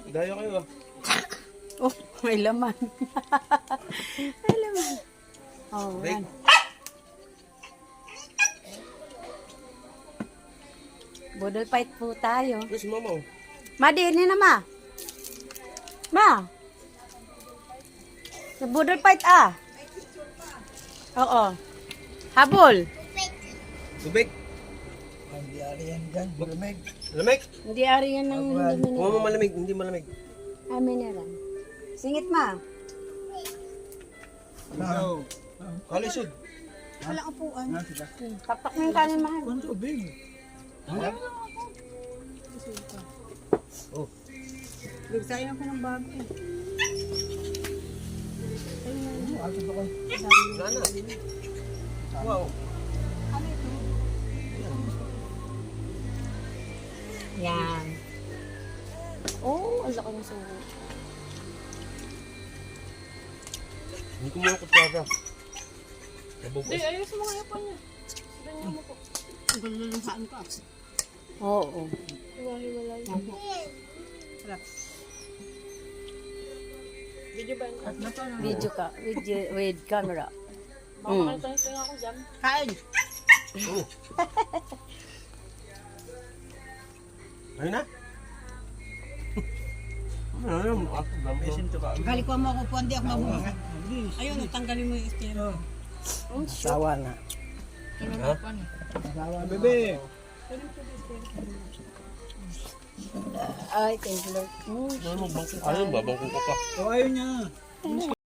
Dayo kayo. Oh, may laman. May laman. Oh, Break. yan. Budol fight po tayo. Ano si mama? Ma, din na ma. Ma. Budol fight ah. Oo. Habol. Tubig. Hindi ari yan dyan, malamig. Lamig. Hindi ari yan ng hindi Huwag mo malamig. Hindi malamig. Ah, mineral. Singit ma. No. Kalisod. Wala upuan. Taktak mo yung kanin mahal. Kung tubig. Oh. Nagsayin ako ng bago eh. Sana. Wow. Yan. Oh, ang laki ng suho. Hindi ko muna kutsara. Nabukas. ayos mo nga pa niya. Ganyan mo po. Ang gulo ng saan ka. Oo. Hiwa-hiwalay. Video ba yun? Video ka. With camera. Baka makalimutan ako dyan. Kain. Oh. Ayun na. Ano na? Kalikuha mo ako po, hindi ako mabuha. Ayun, tanggalin mo yung estero. Sawa na. Ha? Sawa, bebe. Ay, thank you Lord. Ano, babangko ka pa. O, ayaw niya.